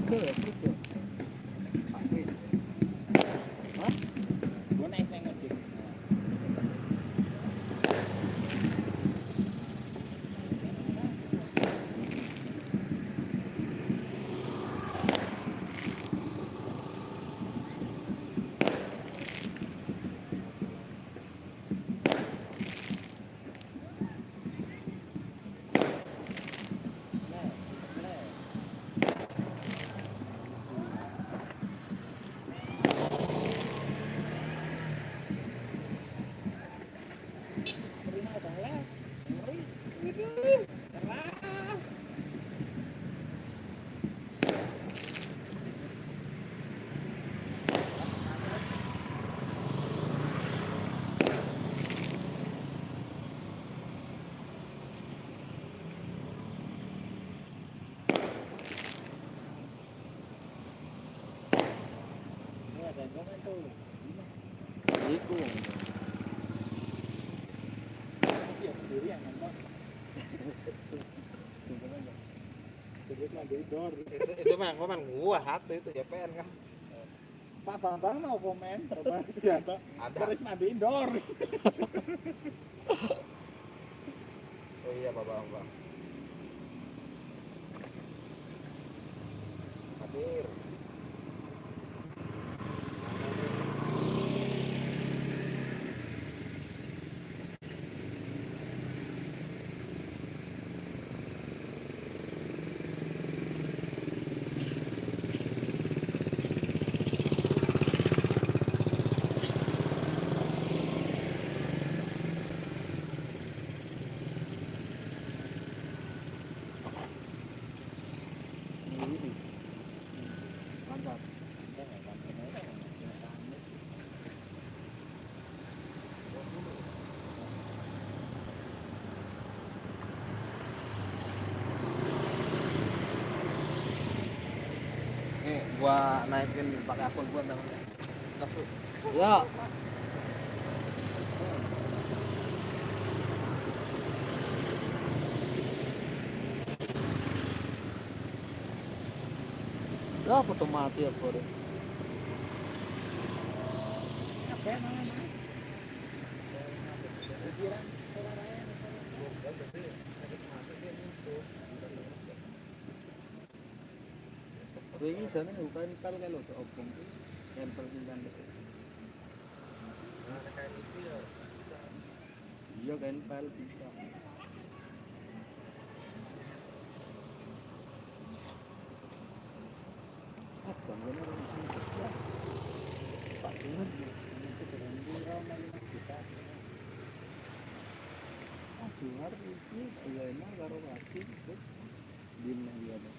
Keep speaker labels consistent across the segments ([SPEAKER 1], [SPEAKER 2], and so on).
[SPEAKER 1] Ke terus ya. Pakai. Hah? Gua naik ngojek. Iku. Iya sendiri yang nonton.
[SPEAKER 2] Itu mah komen gua satu itu JPN kan.
[SPEAKER 1] Pak Bambang mau komen terus ya toh.
[SPEAKER 2] Ada.
[SPEAKER 1] Terus mandi indoor.
[SPEAKER 2] Oh iya Pak Bambang. Hadir.
[SPEAKER 1] Mantap.
[SPEAKER 2] Nih gua naikin pakai akun gua namanya.
[SPEAKER 1] Ya. Ya foto mati ya bro. Ini jane bukan kal kalau opung. Tempel pinggan. Iya kan pel bisa. Apa benar orang Pak Dengar itu berhenti ramai kita. Dengar itu ayana karo lagi terus dimana dia ada.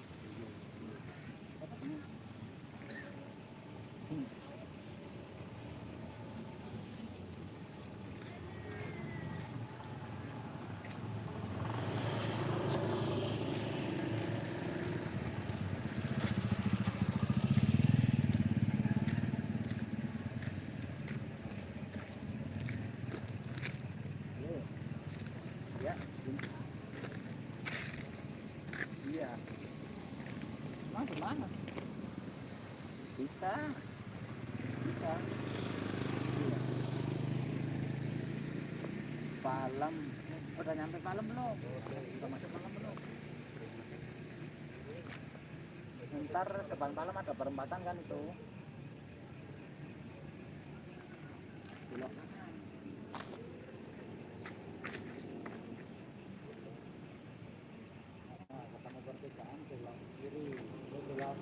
[SPEAKER 1] Ya, iya. Mana? Bisa. Bisa. Iya. Palem. Udah nyampe Palem belum? Udah masuk Palem belum? Ntar depan Palem ada perempatan kan itu. Belok kanan. Nah, ketemu pertigaan belok kiri, belok kanan.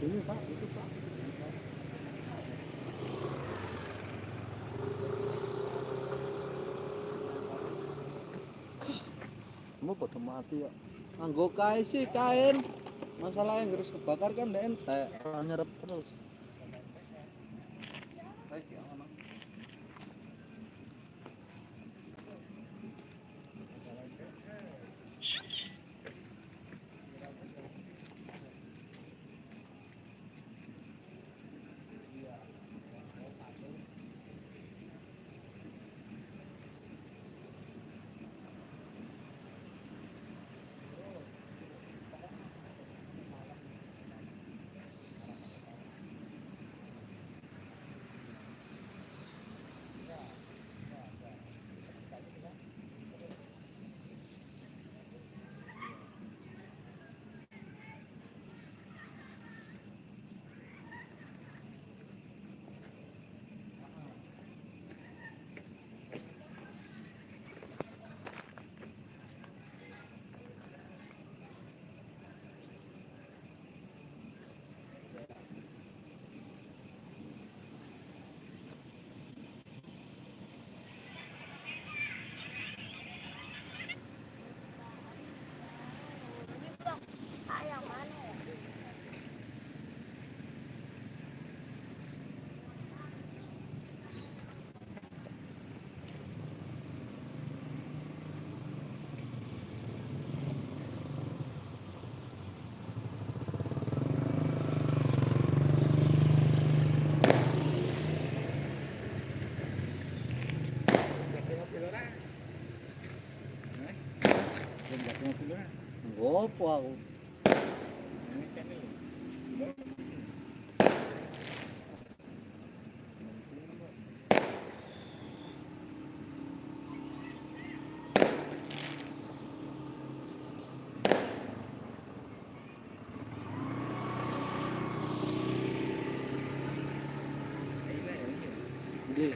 [SPEAKER 1] Ini Pak, itu Pak. Mau pada mati ya. Anggo kain sih kain. Masalahnya harus kebakar kan entek, nyerep terus. Ngopo aku. Nggih.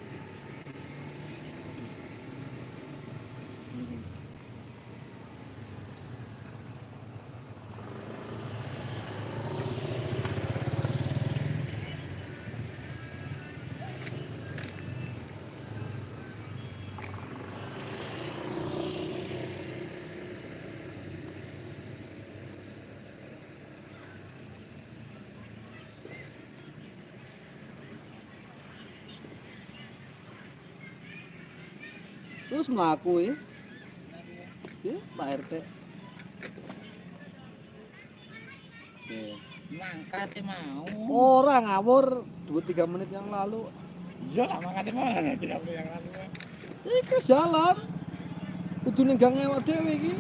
[SPEAKER 1] Terus mlaku ya. Ya, Pak RT. Oke.
[SPEAKER 3] Mangkat mau.
[SPEAKER 1] Orang ngawur 2-3 menit yang lalu.
[SPEAKER 3] Iya lah mangkat mana tidak boleh yang lalu.
[SPEAKER 1] Iki jalan. Kudu ning gang ewak dhewe iki.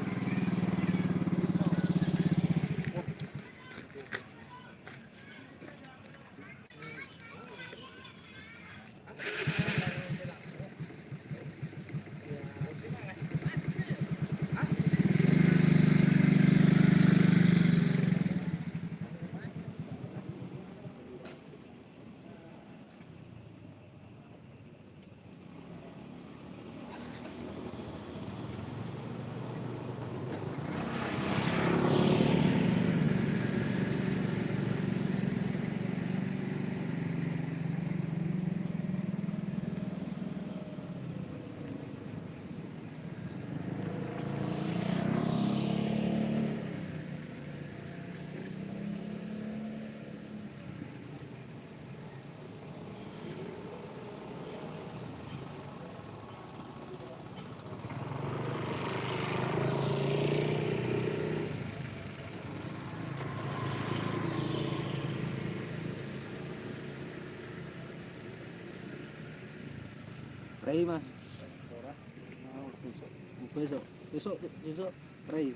[SPEAKER 1] Rei Mas. Oh, besok Rei.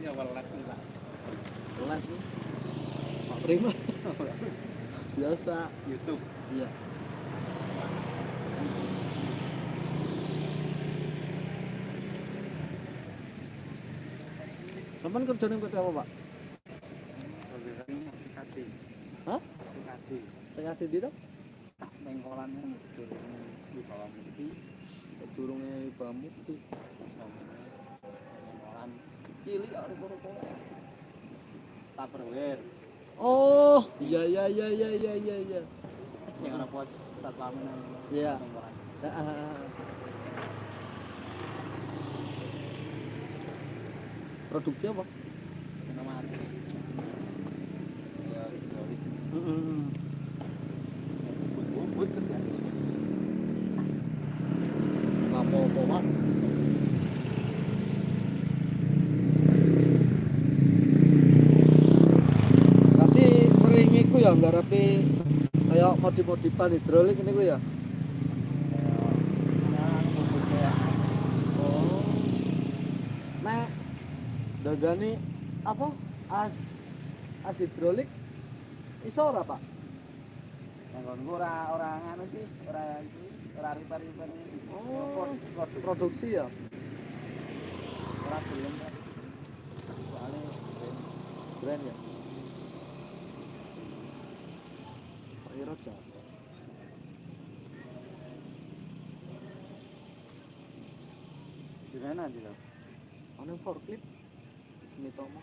[SPEAKER 2] Ya welas nih lah.
[SPEAKER 1] Kelas nih. Pak Prima. Biasa.
[SPEAKER 2] YouTube.
[SPEAKER 1] Iya. Sampean kerja ning PT apa, Pak?
[SPEAKER 2] Sikati.
[SPEAKER 1] Hah?
[SPEAKER 2] Sikati.
[SPEAKER 1] Sing ati ndi to?
[SPEAKER 2] Mengkolan di bawah mesti
[SPEAKER 1] Durunge Bamu iki.
[SPEAKER 2] mengkolan cilik kok ruko-ruko. Tupperware.
[SPEAKER 1] Oh, iya iya iya iya iya iya iya.
[SPEAKER 2] Sing ana pos satpam nang.
[SPEAKER 1] Iya.
[SPEAKER 2] Mengkolan.
[SPEAKER 1] Produksi apa?
[SPEAKER 2] Kena mati. Ya, hidrolik.
[SPEAKER 1] Heeh.
[SPEAKER 2] Bubut kerja.
[SPEAKER 1] Apa-apa, Pak. Berarti sering iku ya nggarepi kayak modif-modifan hidrolik ini ku ya. Oh. Nek dagane apa? As hidrolik iso ora, Pak?
[SPEAKER 2] Yang ora nganu sih, ora repair-repair.
[SPEAKER 1] Oh, produksi ya.
[SPEAKER 2] Ora belum. Soalnya
[SPEAKER 1] Brand ya. Pak Iro jasa.
[SPEAKER 2] di mana aja lo?
[SPEAKER 1] Ana forklift. Mitomo.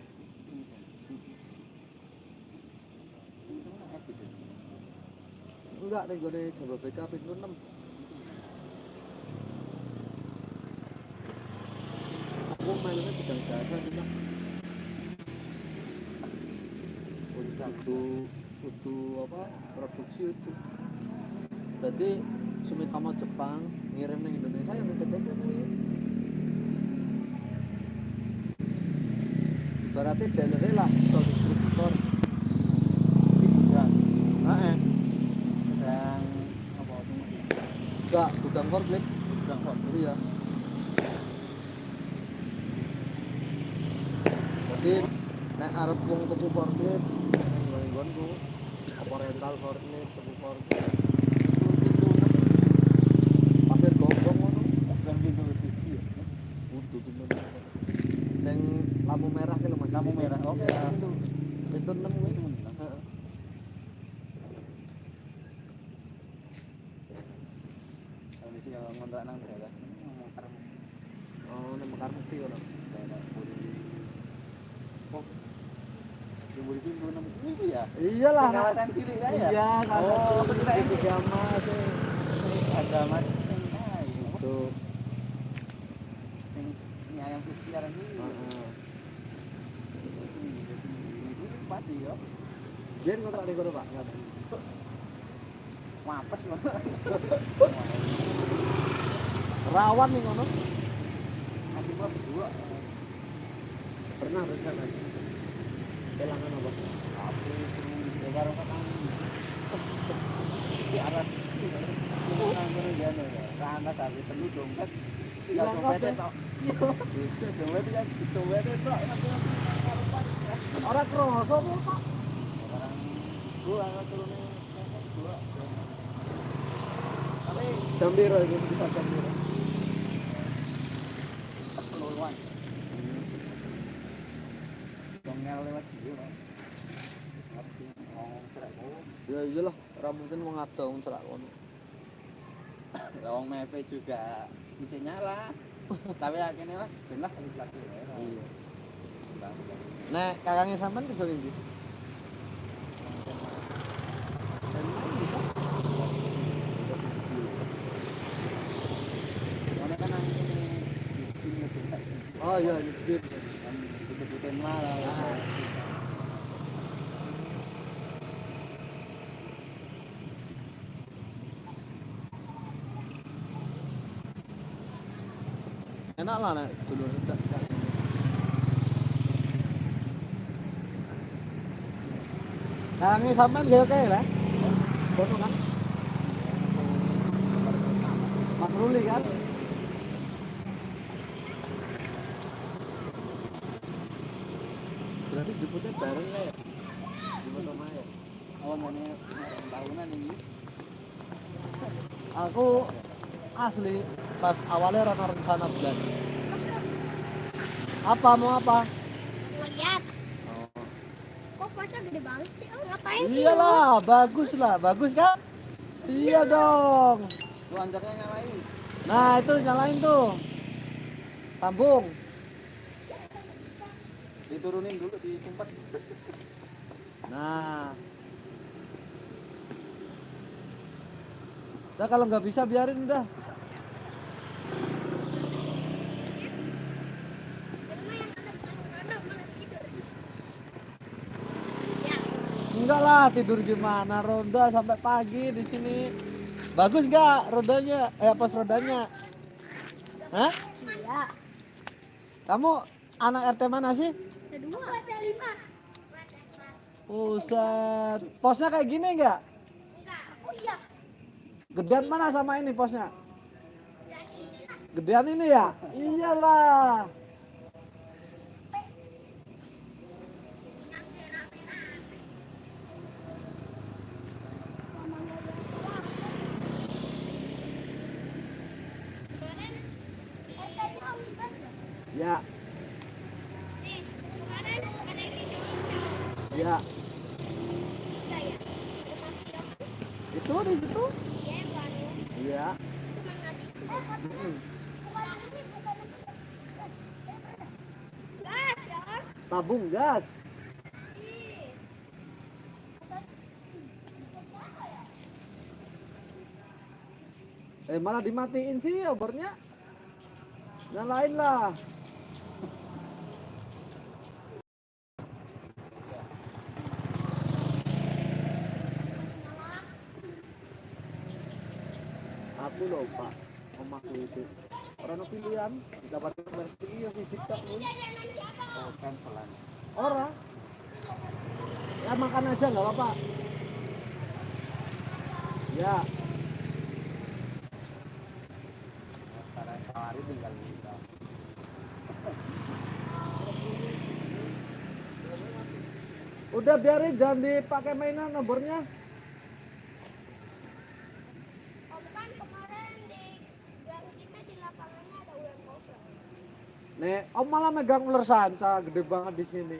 [SPEAKER 1] Enggak nih gue coba BK pintu 6. Aku mainnya sedang jasa juga. Kudu apa produksi itu. Jadi Sumitomo Jepang ngirim ke Indonesia yang gede-gede kuwi. Berarti dealer lah, so distributor.
[SPEAKER 2] Ya,
[SPEAKER 1] Heeh.
[SPEAKER 2] sedang apa
[SPEAKER 1] Enggak, gudang forklift.
[SPEAKER 2] sedang kok.
[SPEAKER 1] Iya. Jadi nek arep wong tuku forklift nggon-nggonku apa rental forklift, tuku forklift. Pasir gombong ngono.
[SPEAKER 2] Dan pintu TV.
[SPEAKER 1] Kudu pintu. Sing lampu merah ki lho Mas.
[SPEAKER 2] Lampu merah. Oke.
[SPEAKER 1] Pintu 6 kuwi. Heeh.
[SPEAKER 2] Habis itu ngontrak nang daerah.
[SPEAKER 1] Oh, nek mekar mesti ngono.
[SPEAKER 2] Daerah Puri. Oh. Di Puri pintu 6 itu ya.
[SPEAKER 1] Iyalah.
[SPEAKER 2] Kawasan cilik kan ya?
[SPEAKER 1] Iya,
[SPEAKER 2] Oh,
[SPEAKER 1] betul. Itu Gama sih.
[SPEAKER 2] Ada Mas.
[SPEAKER 1] Tuh.
[SPEAKER 2] Ini ayam putih sekarang ini.
[SPEAKER 1] Heeh.
[SPEAKER 2] Ini pasti yo.
[SPEAKER 1] Jen kontrak ning kono, Pak.
[SPEAKER 2] Mapes loh.
[SPEAKER 1] Rawan ning kono.
[SPEAKER 2] Nanti gua berdua.
[SPEAKER 1] Pernah rencana. Kelangan apa?
[SPEAKER 2] Tapi itu baru kan di arah Rana tapi perlu dompet.
[SPEAKER 1] Hilang
[SPEAKER 2] Dompetnya
[SPEAKER 1] kabeh.
[SPEAKER 2] tok. Bisa dompet kan dompetnya tok.
[SPEAKER 1] Ora kroso kok, Pak.
[SPEAKER 2] Orang gua turunnya gua. Tapi
[SPEAKER 1] Jam piro iku kita jam piro?
[SPEAKER 2] peluang. Dongel lewat dia. Ngerti ngomong serak gua.
[SPEAKER 1] Ya iyalah, ora mungkin wong ado wong cerak kono.
[SPEAKER 2] Lawang mepe juga bisa nyala. Tapi akhirnya lah, benar harus lagi.
[SPEAKER 1] Iya. Nek kakangnya sampean kerja ndi?
[SPEAKER 2] Soalnya kan yang ini ngebentak.
[SPEAKER 1] Oh iya, nyisir.
[SPEAKER 2] Disebutin malah.
[SPEAKER 1] Enak lah nek dulur cedak. Kakangnya sampean ya kae lah. Kono kan? Mas Ruli kan? berarti jemputnya bareng ya.
[SPEAKER 2] Jemput sama ya. Oh, mana tahunan ini.
[SPEAKER 1] Aku asli pas awalnya rana rencana belas. Apa mau apa?
[SPEAKER 4] Lihat,
[SPEAKER 1] Oh.
[SPEAKER 4] kok posnya gede banget sih? Oh, ngapain sih?
[SPEAKER 1] Iyalah, bagus lah, bagus kan? Iya dong.
[SPEAKER 2] Lu anjaknya nyalain.
[SPEAKER 1] Nah itu nyalain tuh. Sambung.
[SPEAKER 2] Diturunin dulu disumpet.
[SPEAKER 1] Nah. Udah kalau nggak bisa biarin udah. Enggak lah, tidur gimana? Ronda sampai pagi di sini. Bagus nggak rodanya? Pos rodanya? Hah?
[SPEAKER 4] Iya.
[SPEAKER 1] Kamu anak RT mana sih?
[SPEAKER 4] Kedua, ada 5.
[SPEAKER 1] Buset. Posnya kayak gini nggak?
[SPEAKER 4] Oh iya.
[SPEAKER 1] Gedean mana sama ini posnya? Gedean ini ya? Iyalah.
[SPEAKER 4] Kemarin katanya omnibus loh.
[SPEAKER 1] Ya,
[SPEAKER 4] Nih, kemarin ada yang dijual
[SPEAKER 1] ya.
[SPEAKER 4] 3 ya.
[SPEAKER 1] Itu di situ?
[SPEAKER 4] Ya, yang baru.
[SPEAKER 1] Iya.
[SPEAKER 4] Cuma ngasih. Bukan ini, bukan gas. Gas, ya.
[SPEAKER 1] Tabung gas. Malah dimatiin sih obornya. Nyalain lah. Aku lupa omaku itu. Orang pilihan dapat berarti ya fisik tak pun.
[SPEAKER 2] Oh, cancelan.
[SPEAKER 1] Orang. Ya makan aja nggak apa-apa. Ya.
[SPEAKER 2] Sekarang hari tinggal kita.
[SPEAKER 1] Udah biarin jangan dipakai mainan nomornya.
[SPEAKER 4] Oh, bukan kemarin di gang kita di lapangannya ada ular kobra.
[SPEAKER 1] Nih, Om malah megang ular sanca gede banget di sini.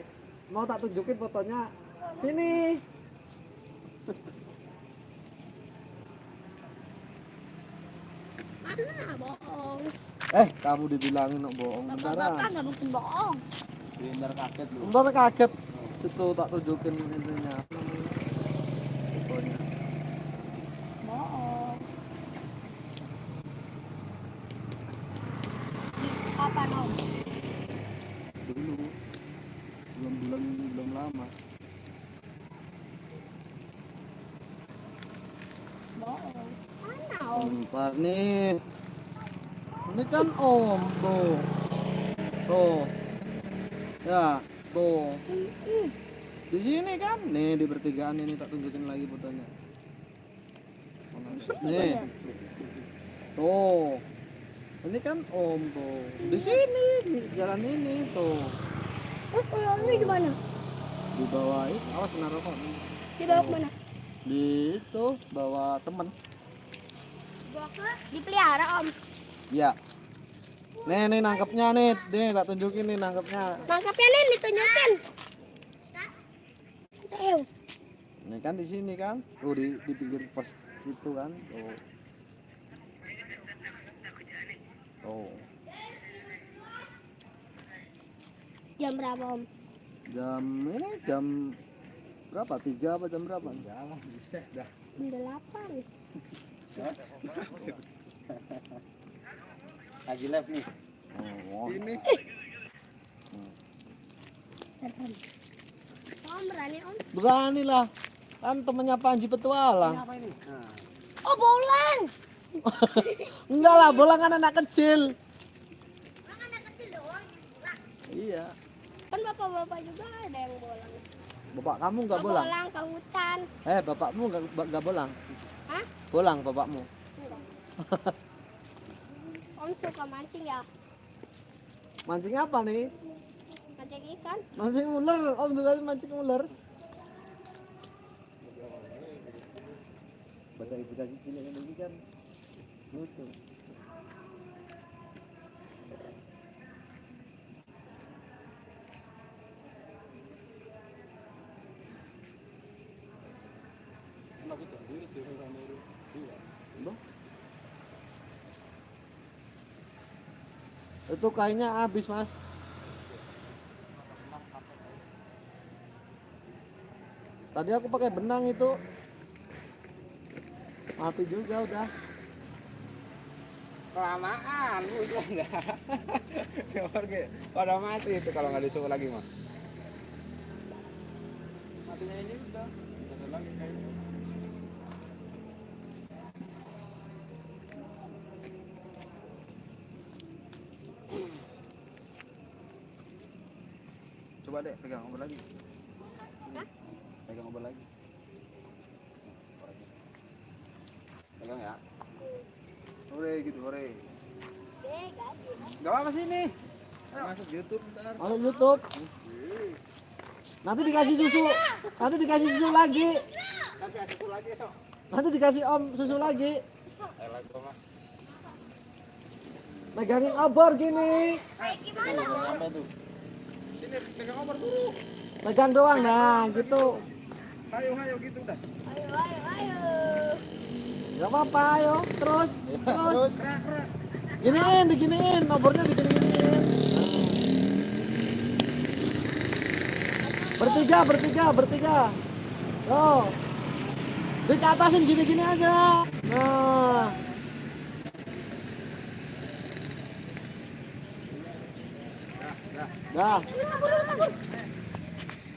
[SPEAKER 1] Mau tak tunjukin fotonya? Sini.
[SPEAKER 4] Mana bohong?
[SPEAKER 1] Kamu dibilangin no bohong beneran.
[SPEAKER 4] Bapak nggak mungkin bohong.
[SPEAKER 2] Biar kaget lu.
[SPEAKER 1] Bentar kaget. Situ tak tunjukin ininya. Fotonya.
[SPEAKER 4] Bohong. Apa nom?
[SPEAKER 1] Dulu. Belum lama.
[SPEAKER 4] Bohong. Mana om?
[SPEAKER 1] Bentar nih. Ini kan Om tuh. Tuh. Ya, tuh. Di sini kan? Nih di pertigaan ini tak tunjukin lagi fotonya. Nih. Tuh. Ini kan Om tuh. Di sini, di jalan ini tuh.
[SPEAKER 4] Ulangnya di mana?
[SPEAKER 1] Di bawah itu, awas kena rokok.
[SPEAKER 4] Di bawah mana?
[SPEAKER 1] Di itu bawah temen.
[SPEAKER 4] Gua ke dipelihara om.
[SPEAKER 1] Ya. Nih nangkepnya nih, tak tunjukin nih nangkepnya.
[SPEAKER 4] Nangkapnya nih ditunjukin. Ayo.
[SPEAKER 1] Ini kan di sini kan, tuh di pinggir pos itu kan, tuh. Tuh.
[SPEAKER 4] Jam berapa om?
[SPEAKER 1] Jam berapa? 3 apa jam berapa? Enggak lah, bisa dah.
[SPEAKER 4] Jam 8.
[SPEAKER 2] Lagi live nih.
[SPEAKER 1] Oh, ini.
[SPEAKER 4] Serem. Om berani om?
[SPEAKER 1] Berani lah. Kan temennya Panji Petualang.
[SPEAKER 2] Apa ini? Nah.
[SPEAKER 4] Oh bolang.
[SPEAKER 1] Enggak lah, bolang kan anak kecil.
[SPEAKER 4] Kan anak kecil doang.
[SPEAKER 1] Iya.
[SPEAKER 4] Kan bapak-bapak juga ada yang bolang.
[SPEAKER 1] Bapak kamu enggak bolang?
[SPEAKER 4] Bolang ke hutan.
[SPEAKER 1] Bapakmu enggak bolang?
[SPEAKER 4] Hah?
[SPEAKER 1] Bolang bapakmu.
[SPEAKER 4] Enggak. Om suka mancing ya?
[SPEAKER 1] Mancing apa nih?
[SPEAKER 4] Mancing ikan.
[SPEAKER 1] Mancing ular, om juga mancing ular.
[SPEAKER 2] Baca ibu tadi cilik ini kan lucu.
[SPEAKER 1] Itu kainnya habis mas. Tadi aku pakai benang itu. Mati juga udah.
[SPEAKER 2] Kelamaan, udah enggak. Pergi. Pada mati itu kalau nggak disuruh lagi mah. Matinya ini udah. Ada lagi kayaknya. Coba deh pegang obat lagi. Pegang obat lagi. Pegang ya. Hore gitu, hore. Gak apa-apa sini. Ayo masuk YouTube ntar.
[SPEAKER 1] Masuk YouTube. Nanti dikasih susu. Nanti dikasih susu lagi.
[SPEAKER 2] Nanti ada satu lagi yuk.
[SPEAKER 1] Nanti dikasih om susu lagi.
[SPEAKER 2] Ayo lagi Mas.
[SPEAKER 1] Megangin obor gini.
[SPEAKER 4] Gimana?
[SPEAKER 2] Sampai tuh. Sini pegang obat dulu.
[SPEAKER 1] Megang doang nah gitu.
[SPEAKER 2] Hayo gitu dah.
[SPEAKER 4] Ayo, ayo, ayo.
[SPEAKER 1] Gak apa-apa ayo. Terus.
[SPEAKER 2] Terus kerak.
[SPEAKER 1] Giniin, diginiin. Obornya digini-giniin. Bertiga. Tuh. Dikatasin gini-gini aja. Nah. Dah.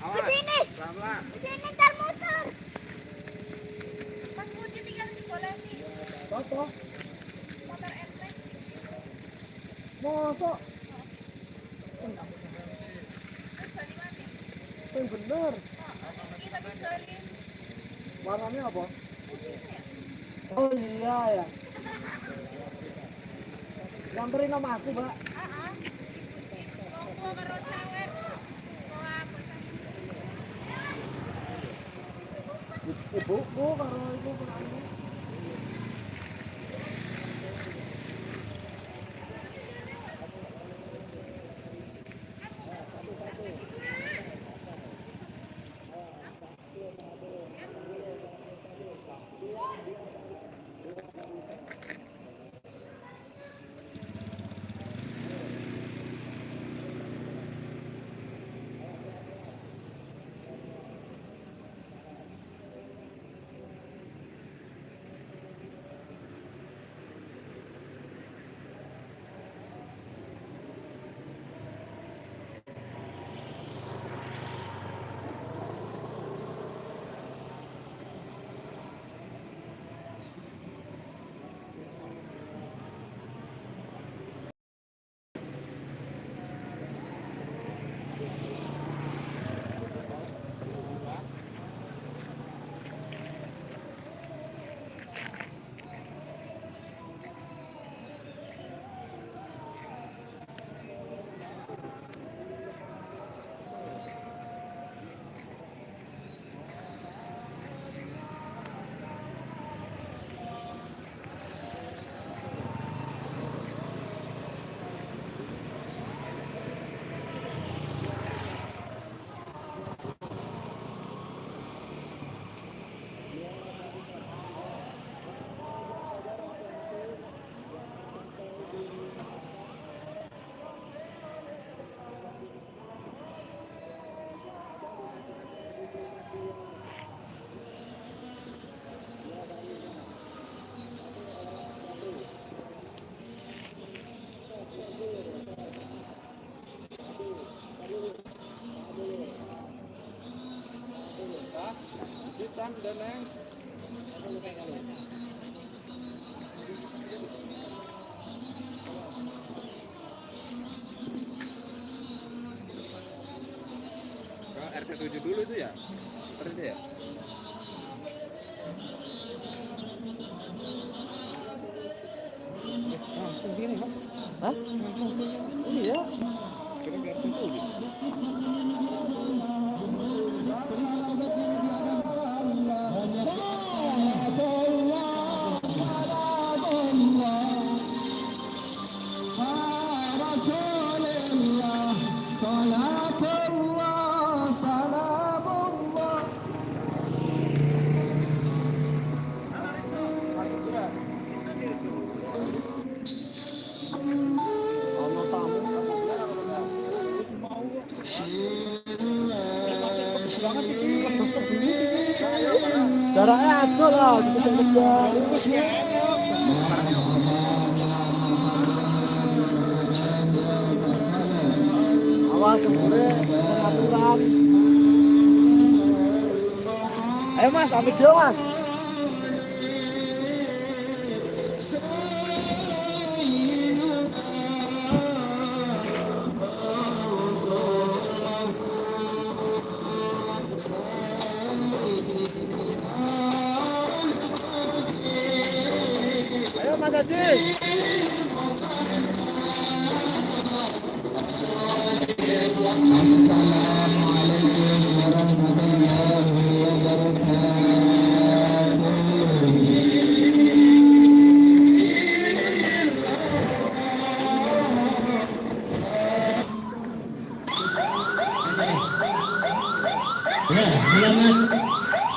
[SPEAKER 2] Awas.
[SPEAKER 4] Kesini.
[SPEAKER 2] Pelan-pelan.
[SPEAKER 4] Sini ntar muter. Mas Budi tinggal digolesin.
[SPEAKER 1] Apa?
[SPEAKER 4] Motor enteng.
[SPEAKER 1] Mosok. Bener.
[SPEAKER 4] Kita digolesin.
[SPEAKER 1] Warnanya apa? Oh iya ya. Nyamperin sama aku, Mbak.
[SPEAKER 4] Mau karo cewek. Mau apa?
[SPEAKER 1] Ibuku karo ibu penanya.
[SPEAKER 2] Sitan dan neng. Ke RT7 dulu itu ya? Berarti ya?
[SPEAKER 1] Hah? Iya.
[SPEAKER 2] Kira ke RT7.
[SPEAKER 3] Pedes banget ini.
[SPEAKER 1] Jaraknya atur lah, kejar-kejar. Awas kebule pengaturan. Ayo mas, ambil dia mas. Ayo mas Haji.
[SPEAKER 5] Ya,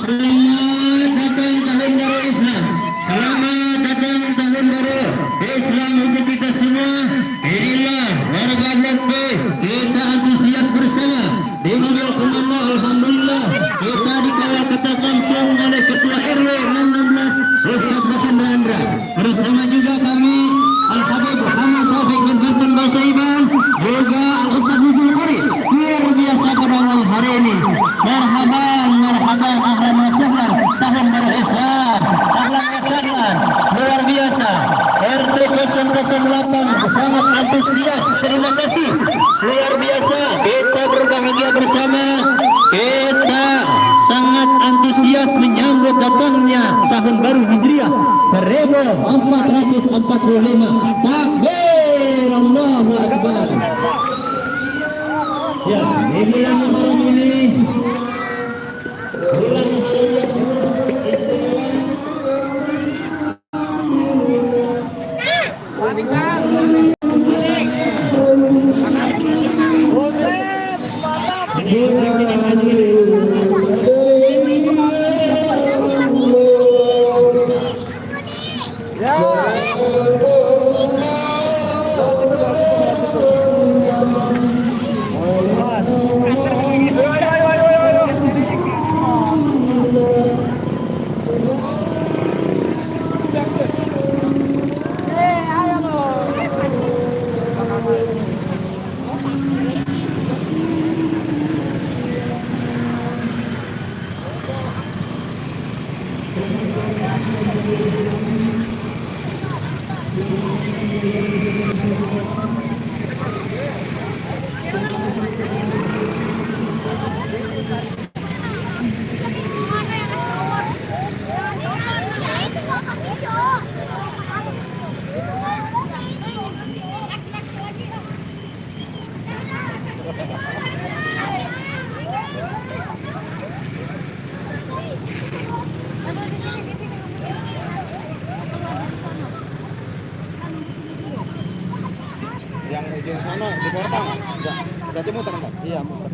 [SPEAKER 5] selamat datang tahun baru Islam. Selamat datang tahun baru Islam untuk kita semua. Inilah warga Blok B, kita antusias bersama di mobil komando. Alhamdulillah kita dikawal ketat langsung oleh Ketua RW 16 Ustaz Bahan Rendra. Bersama juga kami Al-Habib Muhammad Taufik bin Hasan Basaiban, juga Al-Ustaz Nujul Qari. Luar biasa pada malam hari ini. Marhaban, marhaban, ahlan wa sahlan, tahun baru Islam, ahlan wa sahlan, luar biasa. RT 008 sangat antusias, terima kasih, luar biasa. Kita berbahagia bersama, kita sangat antusias menyambut datangnya tahun baru Hijriah 1445. Takbir, Allahu Akbar. Ya, di bulan Muharram ini bulan
[SPEAKER 3] Yang ujung sana di Portang. Berarti muter enggak?
[SPEAKER 1] Iya, muter.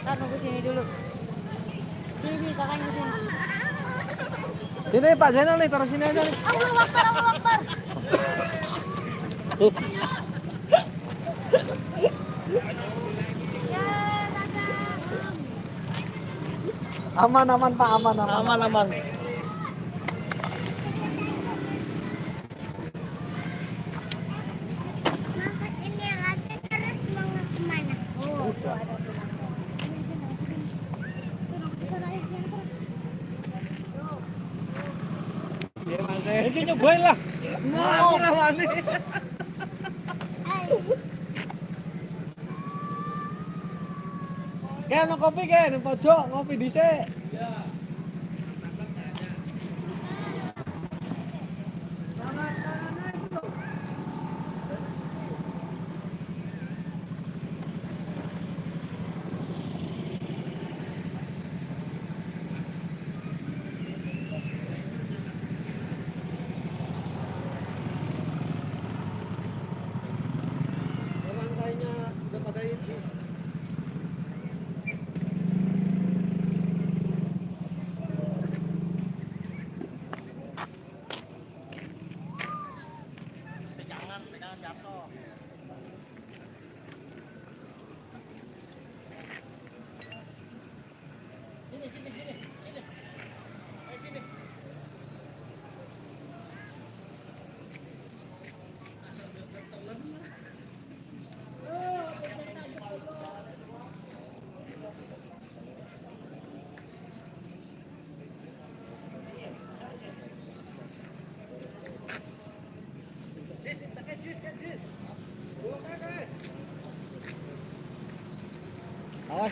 [SPEAKER 4] Ntar nunggu sini dulu. Sini kakaknya sini.
[SPEAKER 1] Sini Pak Zainal nih, taruh sini aja nih.
[SPEAKER 4] Allahu Akbar, Allahu Akbar. Ya, dadah.
[SPEAKER 1] Aman aman Pak, aman aman. Aman aman.
[SPEAKER 4] Mangkat ini lagi terus mau kemana? Oh, ada.
[SPEAKER 1] Ya Mas, ini nyobain lah. Mau rawani. Kayak no kopi kayak di pojok ngopi dhisik. Rangkainya udah pada isi.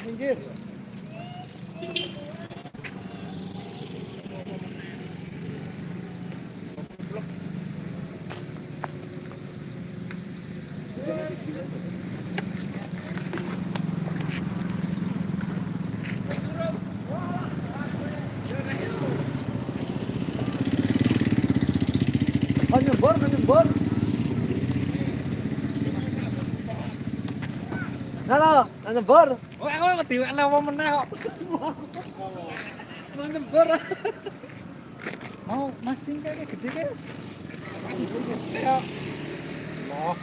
[SPEAKER 1] Mas minggir. Nyebor. Halo, nyebor.
[SPEAKER 3] Oh, aku wedi ana apa meneh kok.
[SPEAKER 1] Nyebor. Mau masing kayak gede kan?
[SPEAKER 3] Ya. Oh,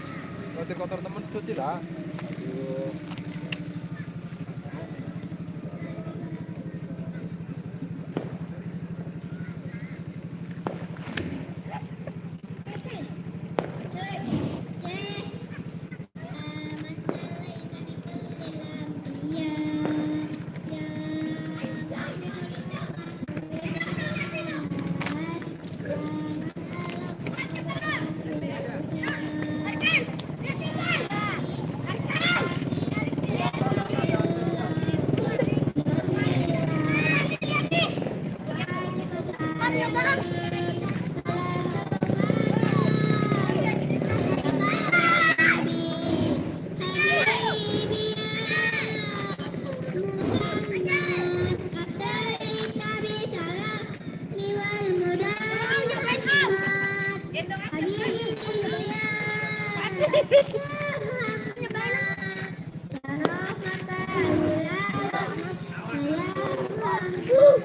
[SPEAKER 3] kotor temen cuci lah.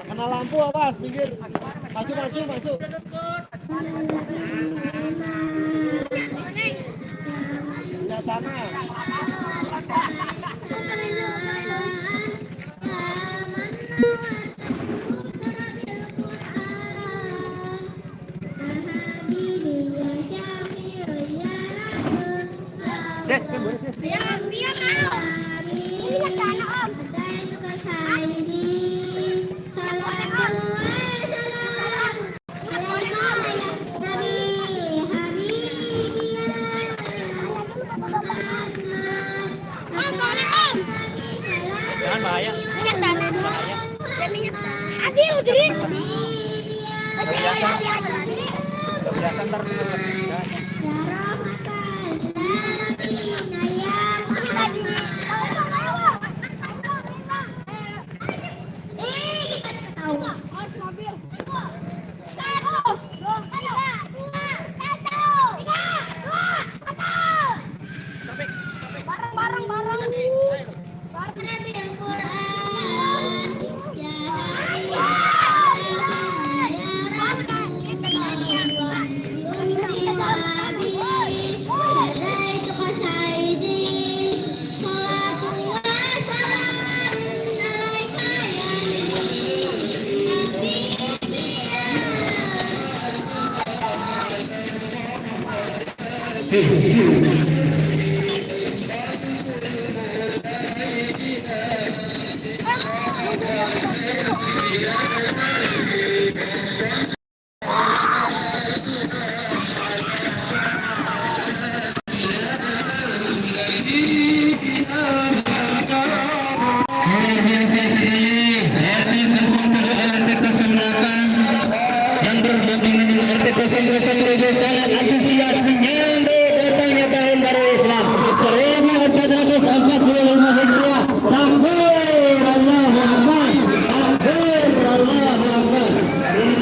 [SPEAKER 1] Kena lampu awas, minggir. Maju. Enggak tanah.
[SPEAKER 4] Biar mau. Ini yang tanah, Om.
[SPEAKER 3] Jangan bahaya.
[SPEAKER 4] Minyak tanah. Minyak tanah. Adi udirin.
[SPEAKER 3] Biasa ntar dulu.
[SPEAKER 5] Sangat antusias menyambut datangnya tahun baru Islam 1445 Hijriah. Takbir, Allahu Akbar. Takbir, Allahu Akbar.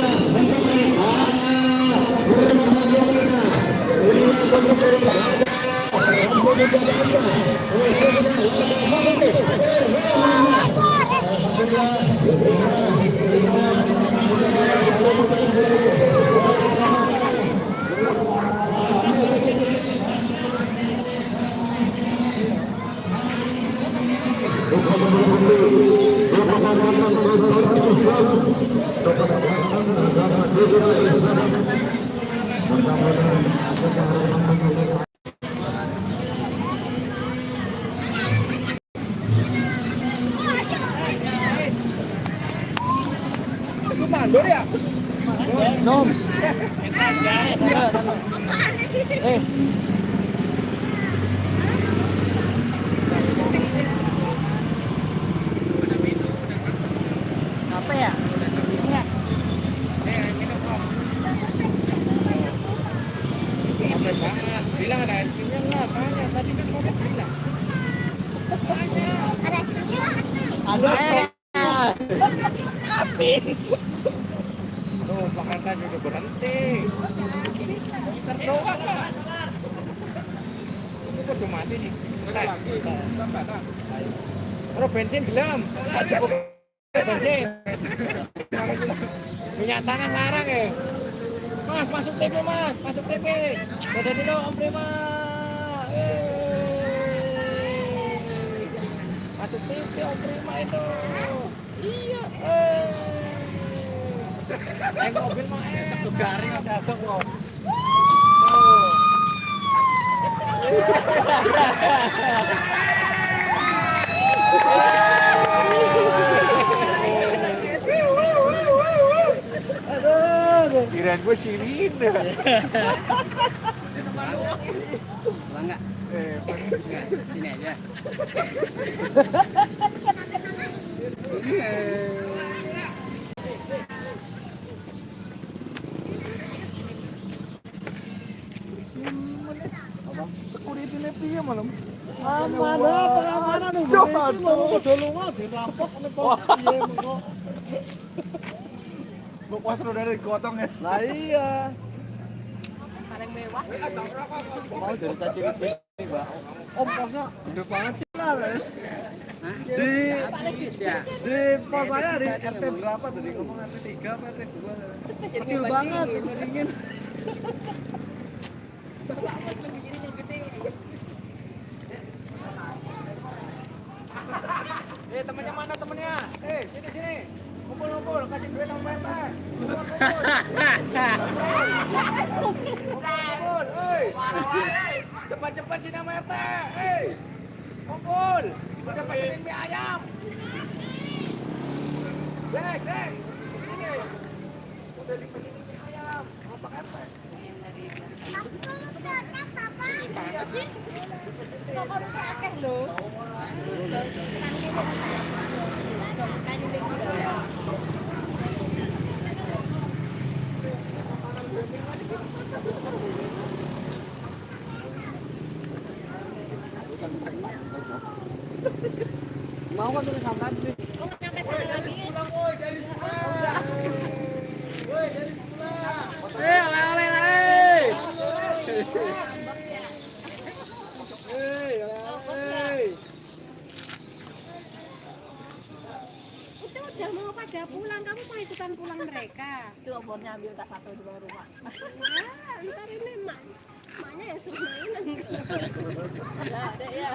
[SPEAKER 5] Inilah bentuk
[SPEAKER 3] Mandor ya?
[SPEAKER 1] Nom.
[SPEAKER 3] Pak Karta sudah berhenti. Terdoa Pak. Ini udah mati nih. Terus bensin belum? Tak cukup bensin. Minyak tanah larang ya. Mas, masuk TP Mas, masuk TP. Dadah dulu Om Prima. Masuk TP Om Prima itu. Iya. Mobil mah esok garing esok kok. Kirain gue sirin.
[SPEAKER 2] Pulang nggak? Sini aja.
[SPEAKER 3] Security piye malam?
[SPEAKER 1] Pengamanan nih. Coba mau dolongan dirampok nih pos piye mengko.
[SPEAKER 3] Lu pas udah digotong ya.
[SPEAKER 1] Lah iya.
[SPEAKER 4] Paling mewah.
[SPEAKER 1] Mau dari tadi ini, Mbak. Om posnya gede banget sih lah. Di pos saya di RT berapa tadi? Ngomong RT 3 apa RT 2? Kecil banget, dingin.
[SPEAKER 3] Temannya mana temannya? Sini sini. Kumpul kasih duit sama Pak. Kumpul, cepat-cepat sini sama RT. Kumpul. Udah pesenin mie ayam. Dek. Sini. Udah dipesenin mie ayam sama Pak RT.
[SPEAKER 1] Mau kan tulis sampai sih.
[SPEAKER 4] Itu udah mau pada pulang, kamu mau ikutan pulang mereka?
[SPEAKER 6] Itu obornya ambil tak satu di bawah rumah.
[SPEAKER 4] Nah, ntar ini maknya yang suruh mainin.
[SPEAKER 6] Ya, dek ya.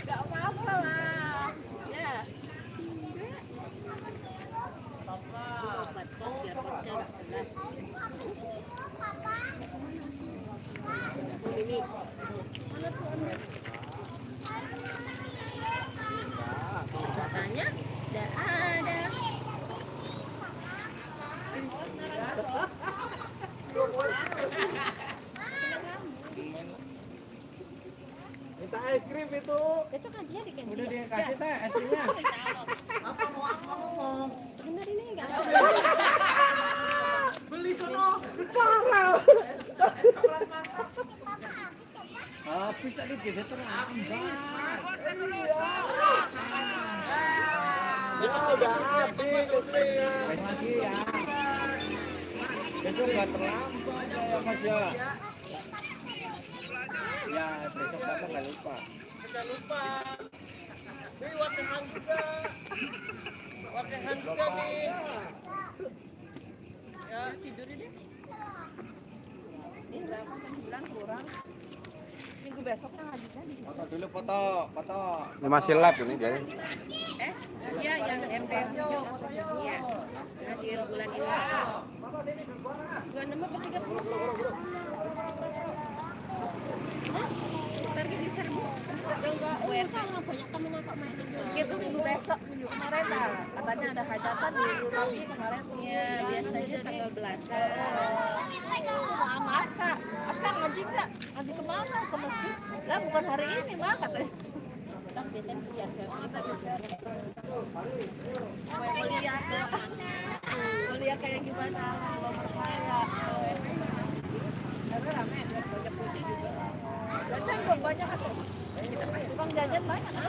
[SPEAKER 6] Gak apa-apa lah. Ya.
[SPEAKER 4] Obat kos biar kosnya gak berat. Ini mana tuh Anda? Katanya udah ada.
[SPEAKER 1] Minta es krim itu.
[SPEAKER 4] Besok aja di kantin.
[SPEAKER 3] Udah dikasih teh es krimnya.
[SPEAKER 1] Apa mau?
[SPEAKER 4] Bener ini enggak ada.
[SPEAKER 1] Beli sono. Parah.
[SPEAKER 3] Habis tadi kita terlambat.
[SPEAKER 1] Besok udah habis esnya.
[SPEAKER 3] Lagi ya. Besok nggak terlambat ya Mas ya. Ya besok Bapak nggak lupa.
[SPEAKER 1] Jangan lupa. Beli watehan juga. Watehan juga nih. Ya, tidur deh.
[SPEAKER 6] Ini berapa bulan kurang? Minggu besok kan habisnya di
[SPEAKER 3] Foto dulu foto.
[SPEAKER 2] Ini masih live ini jadi.
[SPEAKER 6] Iya, yang MTQ. Iya. Hadir bulan ini. Bulan 6 apa 30? Ntar kita diserbu. Enggak,
[SPEAKER 4] Sama banyak temen aku main itu.
[SPEAKER 6] itu minggu besok, minggu kemarin lah. Katanya ada hajatan di rumah ini kemarin. Iya, biasanya tanggal belasan. Mau masak. Akang ngaji nggak? Ngaji kemana? Ke masjid? Lah bukan hari ini mah katanya. Kita biasanya disiapkan. Kita bisa. Mau lihat ya. Mau lihat kayak gimana. Mau bermain lah. Karena rame, banyak putih juga. Jajan kok banyak atau? Tukang jajan banyak ada.